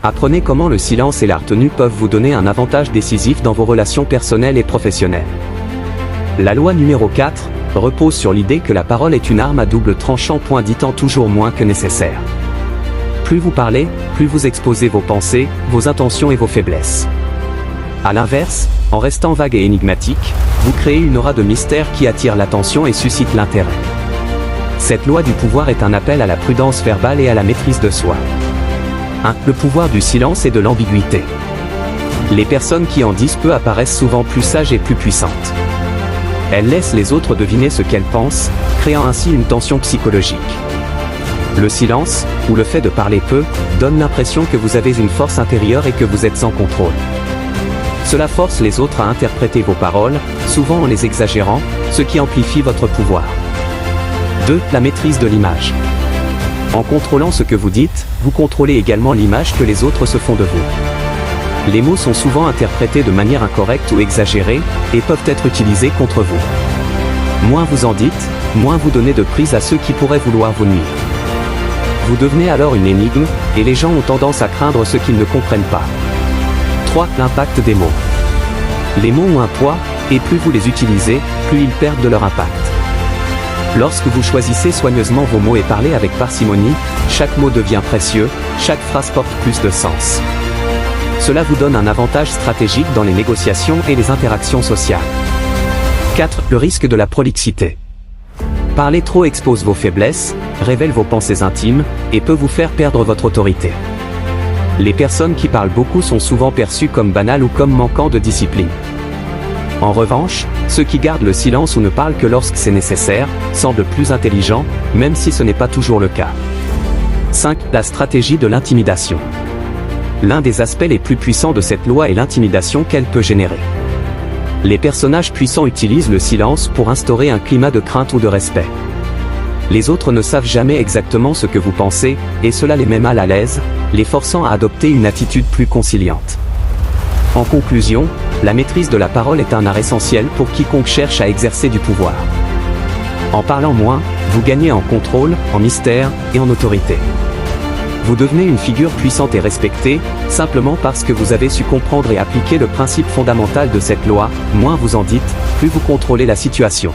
Apprenez comment le silence et la retenue peuvent vous donner un avantage décisif dans vos relations personnelles et professionnelles. La loi numéro 4 repose sur l'idée que la parole est une arme à double tranchant, disant toujours moins que nécessaire. Plus vous parlez, plus vous exposez vos pensées, vos intentions et vos faiblesses. A l'inverse, en restant vague et énigmatique, vous créez une aura de mystère qui attire l'attention et suscite l'intérêt. Cette loi du pouvoir est un appel à la prudence verbale et à la maîtrise de soi. 1. Le pouvoir du silence et de l'ambiguïté. Les personnes qui en disent peu apparaissent souvent plus sages et plus puissantes. Elles laissent les autres deviner ce qu'elles pensent, créant ainsi une tension psychologique. Le silence, ou le fait de parler peu, donne l'impression que vous avez une force intérieure et que vous êtes sans contrôle. Cela force les autres à interpréter vos paroles, souvent en les exagérant, ce qui amplifie votre pouvoir. 2. La maîtrise de l'image. En contrôlant ce que vous dites, vous contrôlez également l'image que les autres se font de vous. Les mots sont souvent interprétés de manière incorrecte ou exagérée, et peuvent être utilisés contre vous. Moins vous en dites, moins vous donnez de prise à ceux qui pourraient vouloir vous nuire. Vous devenez alors une énigme, et les gens ont tendance à craindre ce qu'ils ne comprennent pas. 3. L'impact des mots. Les mots ont un poids, et plus vous les utilisez, plus ils perdent de leur impact. Lorsque vous choisissez soigneusement vos mots et parlez avec parcimonie, chaque mot devient précieux, chaque phrase porte plus de sens. Cela vous donne un avantage stratégique dans les négociations et les interactions sociales. 4. Le risque de la prolixité. Parler trop expose vos faiblesses, révèle vos pensées intimes, et peut vous faire perdre votre autorité. Les personnes qui parlent beaucoup sont souvent perçues comme banales ou comme manquant de discipline. En revanche, ceux qui gardent le silence ou ne parlent que lorsque c'est nécessaire, semblent plus intelligents, même si ce n'est pas toujours le cas. 5. La stratégie de l'intimidation. L'un des aspects les plus puissants de cette loi est l'intimidation qu'elle peut générer. Les personnages puissants utilisent le silence pour instaurer un climat de crainte ou de respect. Les autres ne savent jamais exactement ce que vous pensez, et cela les met mal à l'aise, les forçant à adopter une attitude plus conciliante. En conclusion, la maîtrise de la parole est un art essentiel pour quiconque cherche à exercer du pouvoir. En parlant moins, vous gagnez en contrôle, en mystère et en autorité. Vous devenez une figure puissante et respectée, simplement parce que vous avez su comprendre et appliquer le principe fondamental de cette loi, moins vous en dites, plus vous contrôlez la situation.